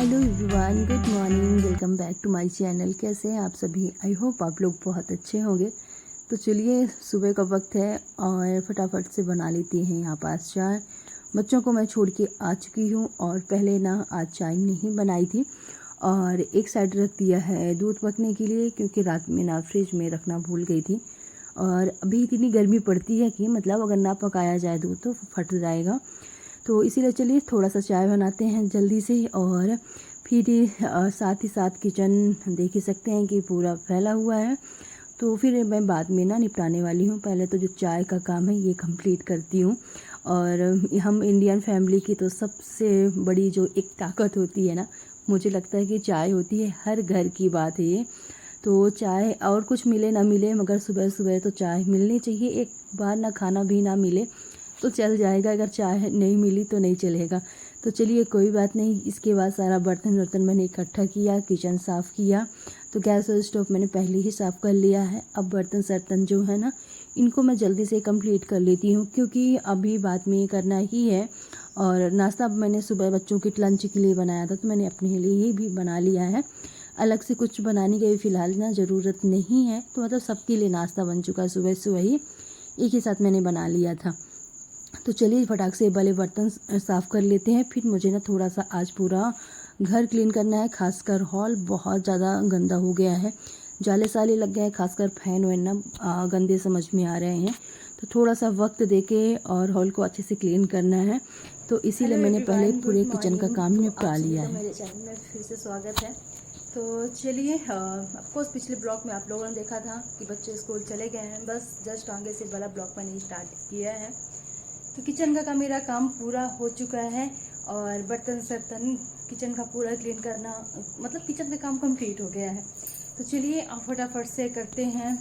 Hello everyone, good morning, welcome back to my channel. कैसे हैं आप सभी? आई होप आप लोग बहुत अच्छे होंगे। तो चलिए, सुबह का वक्त है और फटाफट से बना लेती हैं यहाँ पास चाय। बच्चों को मैं छोड़ के आ चुकी हूँ और पहले ना आज चाय नहीं बनाई थी और एक साइड रख दिया है दूध पकने के लिए, क्योंकि रात में ना फ्रिज में रखना भूल गई थी। और अभी इतनी गर्मी पड़ती है कि मतलब अगर ना पकाया जाए दूध तो फट जाएगा। तो इसीलिए चलिए थोड़ा सा चाय बनाते हैं जल्दी से। और फिर साथ ही साथ किचन देख ही सकते हैं कि पूरा फैला हुआ है। तो फिर मैं बाद में ना निपटाने वाली हूँ। पहले तो जो चाय का काम है ये कंप्लीट करती हूँ। और हम इंडियन फैमिली की तो सबसे बड़ी जो एक ताकत होती है ना, मुझे लगता है कि चाय होती है। हर घर की बात है ये। तो चाय और कुछ मिले ना मिले, मगर सुबह सुबह तो चाय मिलनी चाहिए। एक बार ना खाना भी ना मिले तो चल जाएगा, अगर चाय नहीं मिली तो नहीं चलेगा। तो चलिए कोई बात नहीं। इसके बाद सारा बर्तन वर्तन मैंने इकट्ठा किया, किचन साफ़ किया। तो गैस और स्टोव मैंने पहले ही साफ़ कर लिया है। अब बर्तन सर्तन जो है ना, इनको मैं जल्दी से कंप्लीट कर लेती हूँ, क्योंकि अभी बाद में करना ही है। और नाश्ता मैंने सुबह बच्चों के लंच के लिए बनाया था, तो मैंने अपने लिए ही भी बना लिया है। अलग से कुछ बनाने की फ़िलहाल ना ज़रूरत नहीं है। तो मतलब सबके लिए नाश्ता बन चुका है, सुबह सुबह ही एक ही साथ मैंने बना लिया था। तो चलिए फटाक से वाले बर्तन साफ़ कर लेते हैं। फिर मुझे ना थोड़ा सा आज पूरा घर क्लीन करना है। खासकर हॉल बहुत ज़्यादा गंदा हो गया है, जाले साले लग गए हैं। खासकर फैन वैन ना गंदे समझ में आ रहे हैं। तो थोड़ा सा वक्त देके और हॉल को अच्छे से क्लीन करना है। तो इसीलिए मैंने पहले पूरे किचन का काम निपटा लिया है। मेरे चैनल में फिर से स्वागत है। तो चलिए, ऑफकोर्स पिछले ब्लॉग में आप लोगों ने देखा था कि बच्चे स्कूल चले गए हैं। बस जस्ट आगे से वाला ब्लॉग मैंने स्टार्ट किया है। तो किचन का मेरा काम पूरा हो चुका है और बर्तन सर्तन किचन का पूरा क्लीन करना, मतलब किचन का काम कंप्लीट हो गया है। तो चलिए अब फटाफट से करते हैं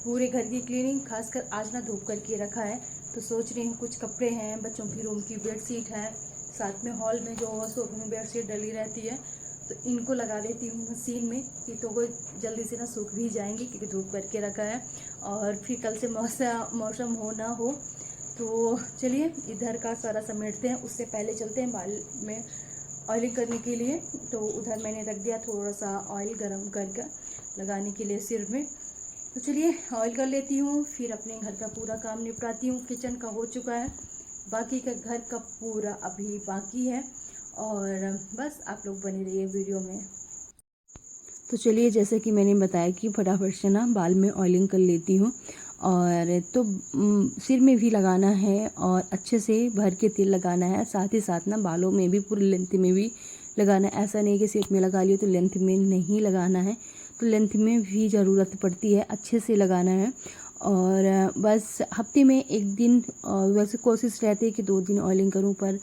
पूरे घर की क्लीनिंग। खासकर आज ना धूप करके रखा है, तो सोच रही हूँ कुछ कपड़े हैं, बच्चों की रूम की बेडशीट है, साथ में हॉल में जो सोफे में बेडशीट डली रहती है, तो इनको लगा देती हूँ मशीन में कि तो वो जल्दी से ना सूख भी जाएंगी, क्योंकि धूप करके रखा है। और फिर कल से मौसम हो ना हो। तो चलिए इधर का सारा समेटते हैं। उससे पहले चलते हैं बाल में ऑयलिंग करने के लिए। तो उधर मैंने रख दिया थोड़ा सा ऑयल गरम करके लगाने के लिए सिर में। तो चलिए ऑयल कर लेती हूँ, फिर अपने घर का पूरा काम निपटाती हूँ। किचन का हो चुका है, बाकी का घर का पूरा अभी बाकी है। और बस आप लोग बने रहिए वीडियो में। तो चलिए, जैसे कि मैंने बताया कि फटाफट से ना बाल में ऑयलिंग कर लेती हूँ। और तो सिर में भी लगाना है और अच्छे से भर के तेल लगाना है। साथ ही साथ ना बालों में भी पूरी लेंथ में भी लगाना है। ऐसा नहीं कि सिर में लगा लियो तो लेंथ में नहीं लगाना है, तो लेंथ में भी ज़रूरत पड़ती है, अच्छे से लगाना है। और बस हफ्ते में एक दिन, वैसे कोशिश रहती है कि 2 दिन ऑयलिंग करूँ, पर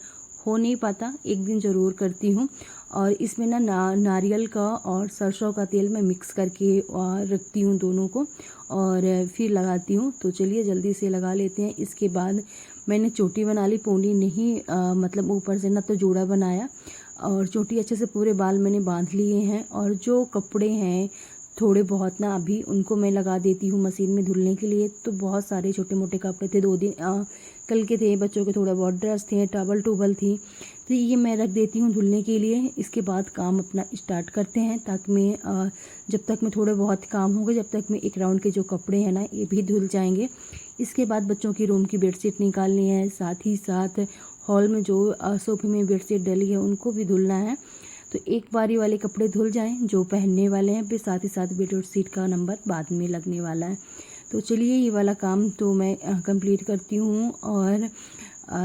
हो नहीं पाता, एक दिन ज़रूर करती हूँ। और इसमें ना नारियल का और सरसों का तेल मैं मिक्स करके रखती हूँ दोनों को, और फिर लगाती हूँ। तो चलिए जल्दी से लगा लेते हैं। इसके बाद मैंने चोटी बना ली, पोनी नहीं, मतलब ऊपर से ना तो जोड़ा बनाया, और चोटी अच्छे से पूरे बाल मैंने बांध लिए हैं। और जो कपड़े हैं थोड़े बहुत ना, अभी उनको मैं लगा देती हूँ मशीन में धुलने के लिए। तो बहुत सारे छोटे मोटे कपड़े थे, 2 दिन कल के थे, बच्चों के थोड़ा बहुत ड्रेस थे, टॉवल टूबल थी, तो ये मैं रख देती हूँ धुलने के लिए। इसके बाद काम अपना स्टार्ट करते हैं, ताकि मैं जब तक मैं थोड़े बहुत काम होंगे, जब तक मैं एक राउंड के जो कपड़े हैं ना ये भी धुल जाएंगे। इसके बाद बच्चों की रूम की बेडशीट निकालनी है, साथ ही साथ हॉल में जो सोफे में बेडशीट डली है उनको भी धुलना है। तो एक बारी वाले कपड़े धुल जाएं जो पहनने वाले हैं, फिर साथ ही साथ बेडशीट का नंबर बाद में लगने वाला है। तो चलिए ये वाला काम तो मैं कंप्लीट करती हूँ। और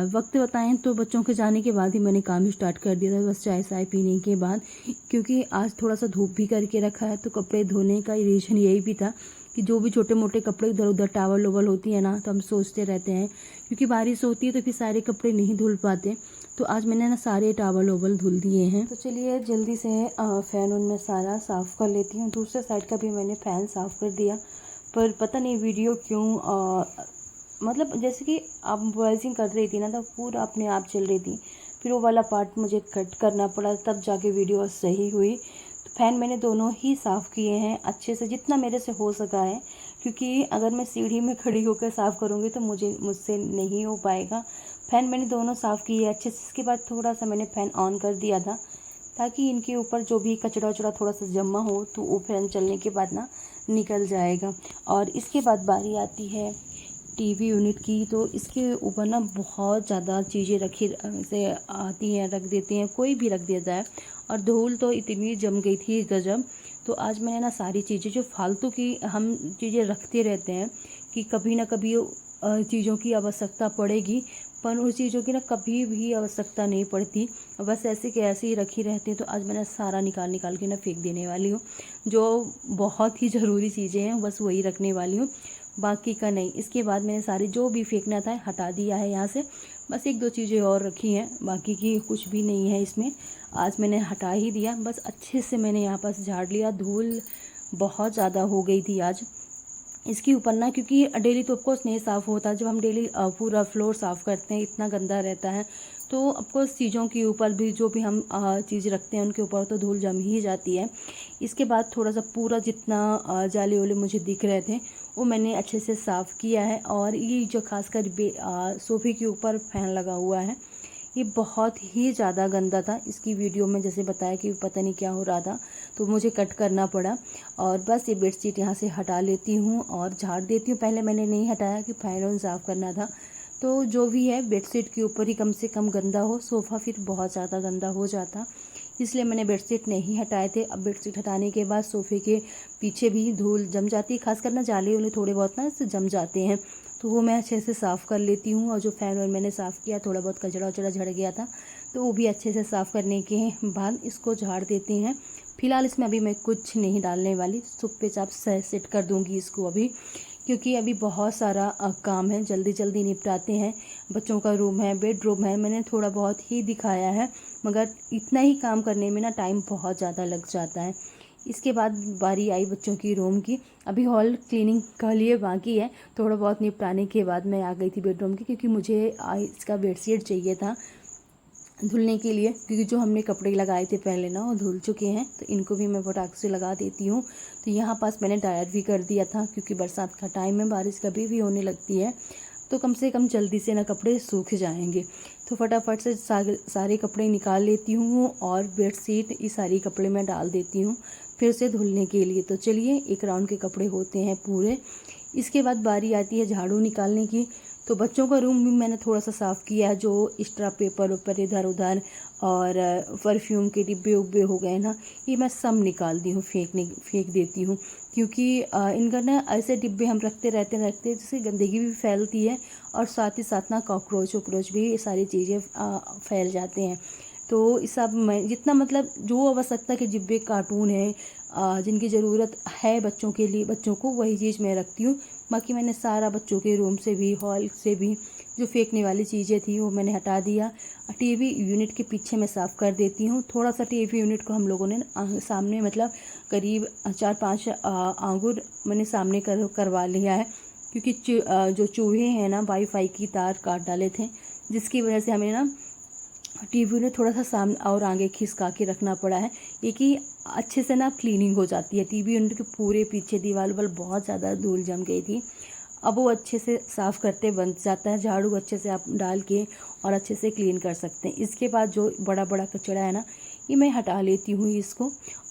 वक्त बताएं तो बच्चों के जाने के बाद ही मैंने काम स्टार्ट कर दिया था, बस चाय चाय पीने के बाद, क्योंकि आज थोड़ा सा धूप भी करके रखा है। तो कपड़े धोने का रीज़न यही भी था कि जो भी छोटे मोटे कपड़े इधर उधर टावल ओवल होती है ना, तो हम सोचते रहते हैं, क्योंकि बारिश होती है तो फिर सारे कपड़े नहीं धुल पाते। तो आज मैंने ना सारे टावल ओवल धुल दिए हैं। तो चलिए जल्दी से फ़ैन उनमें सारा साफ़ कर लेती हूँ। दूसरे साइड का भी मैंने फ़ैन साफ़ कर दिया, पर पता नहीं वीडियो क्यों मतलब जैसे कि आप वॉइसिंग कर रही थी ना, तो पूरा अपने आप चल रही थी। फिर वो वाला पार्ट मुझे कट करना पड़ा, तब जाके वीडियो सही हुई। तो फ़ैन मैंने दोनों ही साफ़ किए हैं अच्छे से, जितना मेरे से हो सका है, क्योंकि अगर मैं सीढ़ी में खड़ी होकर साफ़ करूँगी तो मुझसे नहीं हो पाएगा। फ़ैन मैंने दोनों साफ़ किए अच्छे से। इसके बाद थोड़ा सा मैंने फ़ैन ऑन कर दिया था, ताकि इनके ऊपर जो भी कचरा वचड़ा थोड़ा सा जमा हो तो वो फैन चलने के बाद ना निकल जाएगा। और इसके बाद बारी आती है टीवी यूनिट की। तो इसके ऊपर ना बहुत ज़्यादा चीज़ें रखी से आती हैं, रख देते हैं, कोई भी रख देता है। और धूल तो इतनी जम गई थी गजब। तो आज मैंने ना सारी चीज़ें जो फालतू की हम चीज़ें रखते रहते हैं कि कभी ना कभी चीज़ों की आवश्यकता पड़ेगी, पर उस चीज़ों की ना कभी भी आवश्यकता नहीं पड़ती, बस ऐसे के ऐसे ही रखी रहती है। तो आज मैंने सारा निकाल निकाल के ना फेंक देने वाली हूँ। जो बहुत ही ज़रूरी चीज़ें हैं बस वही रखने वाली हूँ, बाकी का नहीं। इसके बाद मैंने सारी जो भी फेंकना था हटा दिया है यहाँ से। बस एक दो चीज़ें और रखी हैं, बाकी की कुछ भी नहीं है इसमें। आज मैंने हटा ही दिया, बस अच्छे से मैंने यहाँ पास झाड़ लिया। धूल बहुत ज़्यादा हो गई थी आज इसके ऊपर ना, क्योंकि डेली तो ऑफकोर्स नहीं साफ़ होता। जब हम डेली पूरा फ्लोर साफ़ करते हैं इतना गंदा रहता है, तो ऑफकोर्स चीज़ों के ऊपर भी जो भी हम चीज़ रखते हैं उनके ऊपर तो धूल जम ही जाती है। इसके बाद थोड़ा सा पूरा जितना जाले वाले मुझे दिख रहे थे वो मैंने अच्छे से साफ़ किया है। और ये जो खासकर सोफ़े के ऊपर फैन लगा हुआ है ये बहुत ही ज़्यादा गंदा था। इसकी वीडियो में जैसे बताया कि पता नहीं क्या हो रहा था तो मुझे कट करना पड़ा। और बस ये बेडशीट यहाँ से हटा लेती हूँ और झाड़ देती हूँ। पहले मैंने नहीं हटाया कि फैन साफ़ करना था। तो जो भी है बेडशीट के ऊपर ही कम से कम गंदा हो, सोफ़ा फिर बहुत ज़्यादा गंदा हो जाता, इसलिए मैंने बेडशीट नहीं हटाए थे। अब बेडशीट हटाने के बाद सोफ़े के पीछे भी धूल जम जाती है, खासकर ना जाले वाले थोड़े बहुत ना इससे जम जाते हैं, तो वो मैं अच्छे से साफ़ कर लेती हूँ। और जो फ़ैन और मैंने साफ़ किया, थोड़ा बहुत कचरा वचड़ा झड़ गया था तो वो भी अच्छे से साफ़ करने के बाद इसको झाड़ देते हैं। फ़िलहाल इसमें अभी मैं कुछ नहीं डालने वाली, चुपचाप सेट कर दूँगी इसको अभी, क्योंकि अभी बहुत सारा काम है, जल्दी जल्दी निपटाते हैं। बच्चों का रूम है, बेडरूम है, मैंने थोड़ा बहुत ही दिखाया है, मगर इतना ही काम करने में ना टाइम बहुत ज़्यादा लग जाता है। इसके बाद बारी आई बच्चों की रूम की। अभी हॉल क्लीनिंग का लिए बाकी है, थोड़ा बहुत निपटाने के बाद मैं आ गई थी बेडरूम की, क्योंकि मुझे इसका बेडशीट चाहिए था धुलने के लिए, क्योंकि जो हमने कपड़े लगाए थे पहले ना वो धुल चुके हैं, तो इनको भी मैं फटाक से लगा देती हूँ। तो यहाँ पास मैंने ड्रायर भी कर दिया था, क्योंकि बरसात का टाइम है, बारिश कभी भी होने लगती है, तो कम से कम जल्दी से ना कपड़े सूख जाएंगे। तो फटाफट से सारे कपड़े निकाल लेती हूँ और बेडशीट ये सारी कपड़े मैं डाल देती हूँ फिर से धुलने के लिए। तो चलिए एक राउंड के कपड़े होते हैं पूरे। इसके बाद बारी आती है झाड़ू निकालने की। तो बच्चों का रूम भी मैंने थोड़ा सा साफ़ किया, जो एक्स्ट्रा पेपर ऊपर इधर उधर और परफ्यूम के डिब्बे उब्बे हो गए ना, ये मैं सब निकाल दी हूँ, फेंक देती हूँ। क्योंकि इनका ना ऐसे डिब्बे हम रखते रहते जिससे गंदगी भी फैलती है और साथ ही साथ ना कॉकरोच वॉकरोच भी ये सारी चीज़ें फैल जाते हैं। तो इस सब में जितना मतलब जो आवश्यकता के डिब्बे कार्टून है जिनकी ज़रूरत है बच्चों के लिए, बच्चों को वही चीज़ मैं रखती हूँ। बाकी मैंने सारा बच्चों के रूम से भी हॉल से भी जो फेंकने वाली चीज़ें थी वो मैंने हटा दिया। टीवी यूनिट के पीछे मैं साफ़ कर देती हूँ। थोड़ा सा टीवी यूनिट को हम लोगों ने सामने मतलब करीब 4-5 आंगुर मैंने सामने करवा लिया है, क्योंकि जो चूहे हैं ना वाईफाई की तार काट डाले थे, जिसकी वजह से हमें ना टीवी ने थोड़ा सा सामने और आगे खिसका के रखना पड़ा है, ये कि अच्छे से ना क्लीनिंग हो जाती है। टीवी यूनिट के पूरे पीछे दीवार पर बहुत ज़्यादा धूल जम गई थी, अब वो अच्छे से साफ़ करते बन जाता है। झाड़ू अच्छे से आप डाल के और अच्छे से क्लीन कर सकते हैं। इसके बाद जो बड़ा बड़ा कचरा है ना ये मैं हटा लेती हूँ इसको,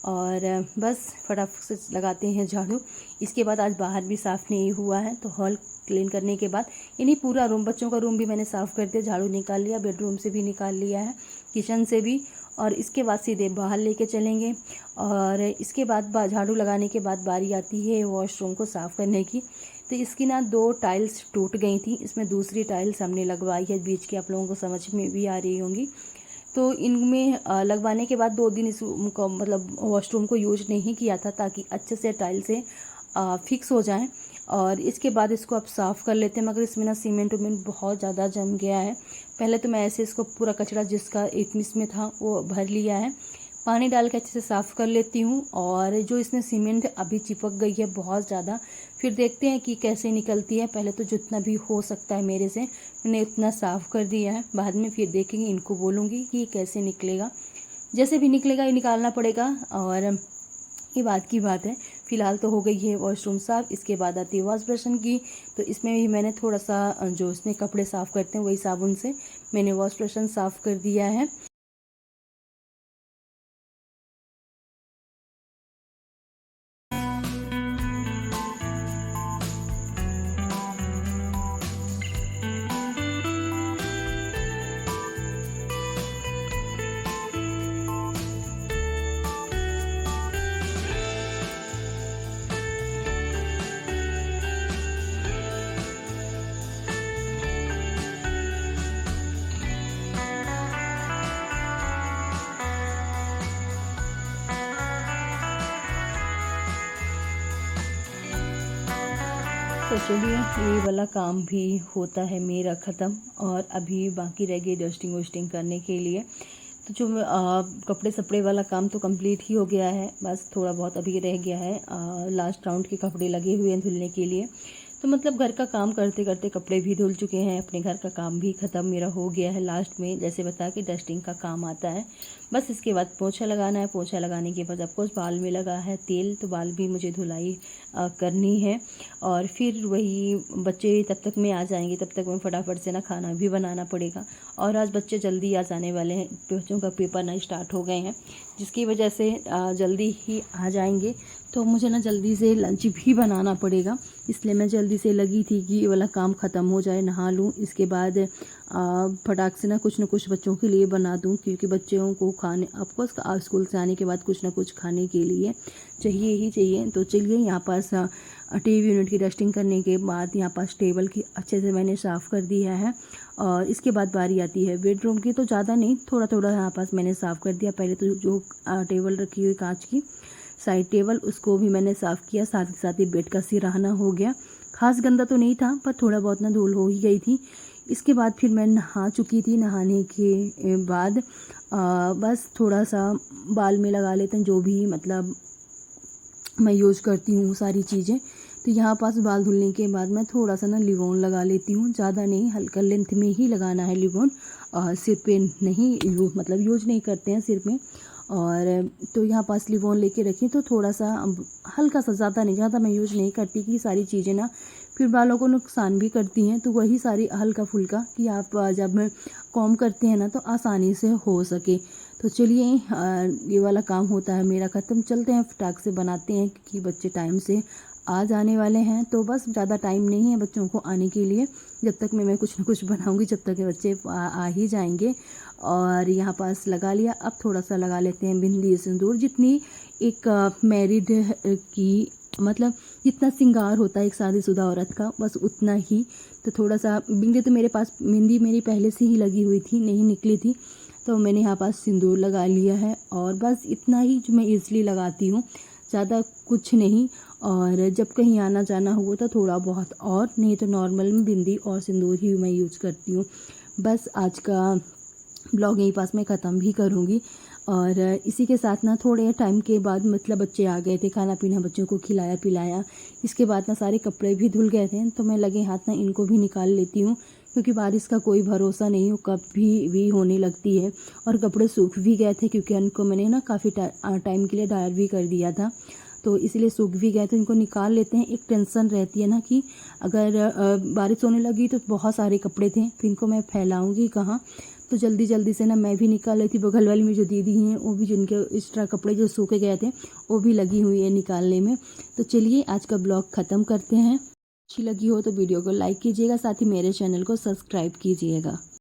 और बस फटाफट से लगाते हैं झाड़ू। इसके बाद आज बाहर भी साफ़ नहीं हुआ है, तो हॉल क्लीन करने के बाद यानी पूरा रूम, बच्चों का रूम भी मैंने साफ़ कर दिया, झाड़ू निकाल लिया, बेडरूम से भी निकाल लिया है, किचन से भी। और इसके बाद सीधे बाहर लेके चलेंगे। और इसके बाद झाड़ू लगाने के बाद बारी आती है वॉशरूम को साफ़ करने की। तो इसकी ना 2 टाइल्स टूट गई थी, इसमें दूसरी टाइल्स हमने लगवाई है बीच की, आप लोगों को समझ में भी आ रही होंगी। तो इनमें लगवाने के बाद 2 दिन इसको मतलब वॉशरूम को यूज नहीं किया था, ताकि अच्छे से टाइल से फिक्स हो जाएं। और इसके बाद इसको अब साफ़ कर लेते हैं, मगर इसमें ना सीमेंट उमेंट बहुत ज़्यादा जम गया है। पहले तो मैं ऐसे इसको पूरा कचरा जिसका इसमें था वो भर लिया है, पानी डाल के अच्छे से साफ़ कर लेती हूँ। और जो इसमें सीमेंट अभी चिपक गई है बहुत ज़्यादा, फिर देखते हैं कि कैसे निकलती है। पहले तो जितना भी हो सकता है मेरे से मैंने उतना साफ़ कर दिया है, बाद में फिर देखेंगे, इनको बोलूँगी कि ये कैसे निकलेगा। जैसे भी निकलेगा ये निकालना पड़ेगा, और ये बात की बात है। फ़िलहाल तो हो गई है वॉशरूम साफ़। इसके बाद आती है वॉश बेसिन की। तो इसमें भी मैंने थोड़ा सा जो इसमें कपड़े साफ़ करते हैं वही साबुन से मैंने वॉश बेसिन साफ़ कर दिया है। तो चलिए ये वाला काम भी होता है मेरा ख़त्म और अभी बाकी रह गई डस्टिंग वस्टिंग करने के लिए। तो जो कपड़े सपड़े वाला काम तो कंप्लीट ही हो गया है, बस थोड़ा बहुत अभी रह गया है। लास्ट राउंड के कपड़े लगे हुए हैं धुलने के लिए। तो मतलब घर का काम करते करते कपड़े भी धुल चुके हैं, अपने घर का काम भी ख़त्म मेरा हो गया है। लास्ट में जैसे बता के डस्टिंग का काम आता है, बस इसके बाद पोछा लगाना है। पोछा लगाने के बाद ऑफकोर्स बाल में लगा है तेल, तो बाल भी मुझे धुलाई करनी है। और फिर वही बच्चे तब तक में आ जाएंगे, तब तक मैं फटाफट से ना खाना भी बनाना पड़ेगा। और आज बच्चे जल्दी आ जाने वाले हैं, बच्चों का पेपर ना स्टार्ट हो गए हैं, जिसकी वजह से जल्दी ही आ जाएंगे। तो मुझे ना जल्दी से लंच भी बनाना पड़ेगा, इसलिए मैं जल्दी से लगी थी कि ये वाला काम ख़त्म हो जाए, नहा लूँ, इसके बाद फटाक से ना कुछ बच्चों के लिए बना दूँ, क्योंकि बच्चों को खाने ऑफकोर्स स्कूल से आने के बाद कुछ ना कुछ खाने के लिए चाहिए ही चाहिए। तो चलिए यहाँ पास टीवी यूनिट की डस्टिंग करने के बाद यहाँ पास टेबल की अच्छे से मैंने साफ़ कर दिया है। और इसके बाद बारी आती है बेडरूम की। तो ज़्यादा नहीं, थोड़ा थोड़ा यहाँ पास मैंने साफ़ कर दिया। पहले तो जो टेबल रखी हुई कांच की साइड टेबल, उसको भी मैंने साफ़ किया, साथ ही बेड का सिरहाना हो गया। खास गंदा तो नहीं था, पर थोड़ा बहुत ना धूल हो ही गई थी। इसके बाद फिर मैं नहा चुकी थी। नहाने के बाद बस थोड़ा सा बाल में लगा लेते हैं, जो भी मतलब मैं यूज़ करती हूँ सारी चीज़ें। तो यहाँ पास बाल धुलने के बाद मैं थोड़ा सा ना लिवोन लगा लेती हूँ, ज़्यादा नहीं, हल्का लेंथ में ही लगाना है लिवोन। सिर पे नहीं मतलब यूज नहीं करते हैं सिर में। और तो यहाँ पास लिवोन लेके रखी, तो थोड़ा सा हल्का सा, ज़्यादा नहीं, ज़्यादा मैं यूज नहीं करती कि सारी चीज़ें ना फिर बालों को नुकसान भी करती हैं। तो वही सारी हल्का फुल्का कि आप जब कॉम करते हैं ना तो आसानी से हो सके। तो चलिए ये वाला काम होता है मेरा ख़त्म। चलते हैं फटाक से बनाते हैं, क्योंकि बच्चे टाइम से आ जाने वाले हैं। तो बस ज़्यादा टाइम नहीं है बच्चों को आने के लिए, जब तक मैं कुछ ना कुछ बनाऊंगी, जब तक के बच्चे आ ही जाएंगे। और यहाँ पास लगा लिया। अब थोड़ा सा लगा लेते हैं बिंदी सिंदूर, जितनी एक मैरिड की मतलब जितना श्रृंगार होता है एक शादीशुदा औरत का, बस उतना ही। तो थोड़ा सा बिंदी तो मेरे पास, बिंदी मेरी पहले से ही लगी हुई थी, नहीं निकली थी, तो मैंने यहाँ पास सिंदूर लगा लिया है। और बस इतना ही जो मैं ईज़िली लगाती हूँ, ज़्यादा कुछ नहीं। और जब कहीं आना जाना हुआ तो थोड़ा बहुत, और नहीं तो नॉर्मल में बिंदी और सिंदूर ही मैं यूज़ करती हूँ। बस आज का ब्लॉग यहीं पास मैं ख़त्म भी करूँगी। और इसी के साथ ना थोड़े टाइम के बाद मतलब बच्चे आ गए थे, खाना पीना बच्चों को खिलाया पिलाया। इसके बाद ना सारे कपड़े भी धुल गए थे, तो मैं लगे हाथ ना इनको भी निकाल लेती हूँ, क्योंकि बारिश का कोई भरोसा नहीं हो, कब भी होने लगती है। और कपड़े सूख भी गए थे, क्योंकि इनको मैंने ना काफ़ी टाइम के लिए ड्रायर भी कर दिया था, तो इसलिए सूख भी गए, तो इनको निकाल लेते हैं। एक टेंशन रहती है ना कि अगर बारिश होने लगी तो बहुत सारे कपड़े थे, फिर इनको मैं फैलाऊंगी कहाँ। तो जल्दी जल्दी से ना मैं भी निकाल लेती। बगल वाली में जो दीदी हैं, वो भी जिनके एक्स्ट्रा कपड़े जो सूखे गए थे, वो भी लगी हुई है निकालने में। तो चलिए आज का ब्लॉग ख़त्म करते हैं। अच्छी लगी हो तो वीडियो को लाइक कीजिएगा, साथ ही मेरे चैनल को सब्सक्राइब कीजिएगा।